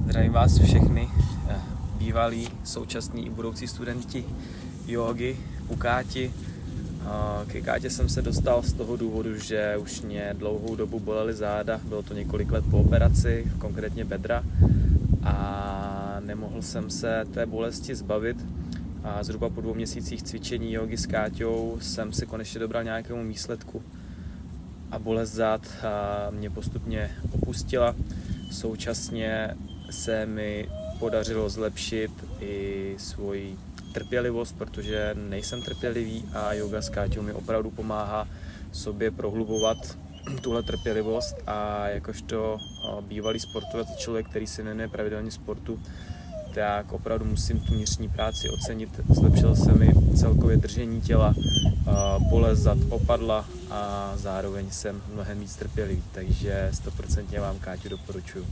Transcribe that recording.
Zdravím vás všechny, bývalí, současní i budoucí studenti jógy u Káti. Ke Kátě jsem se dostal z toho důvodu, že už mě dlouhou dobu bolely záda, bylo to několik let po operaci, konkrétně bedra, a nemohl jsem se té bolesti zbavit. A zhruba po 2 měsících cvičení jógy s Káťou jsem se konečně dobral nějakému výsledku a bolest zad mě postupně opustila. Současně se mi podařilo zlepšit i svoji trpělivost, protože nejsem trpělivý a yoga s Káťou mi opravdu pomáhá sobě prohlubovat tuhle trpělivost, a jakožto bývalý sportovec, člověk, který se věnuje pravidelně sportu, tak opravdu musím tu vnitřní práci ocenit. Zlepšilo se mi celkově držení těla, bolest zad opadla a zároveň jsem mnohem víc trpělivý, takže 100% vám, Káťu, doporučuji.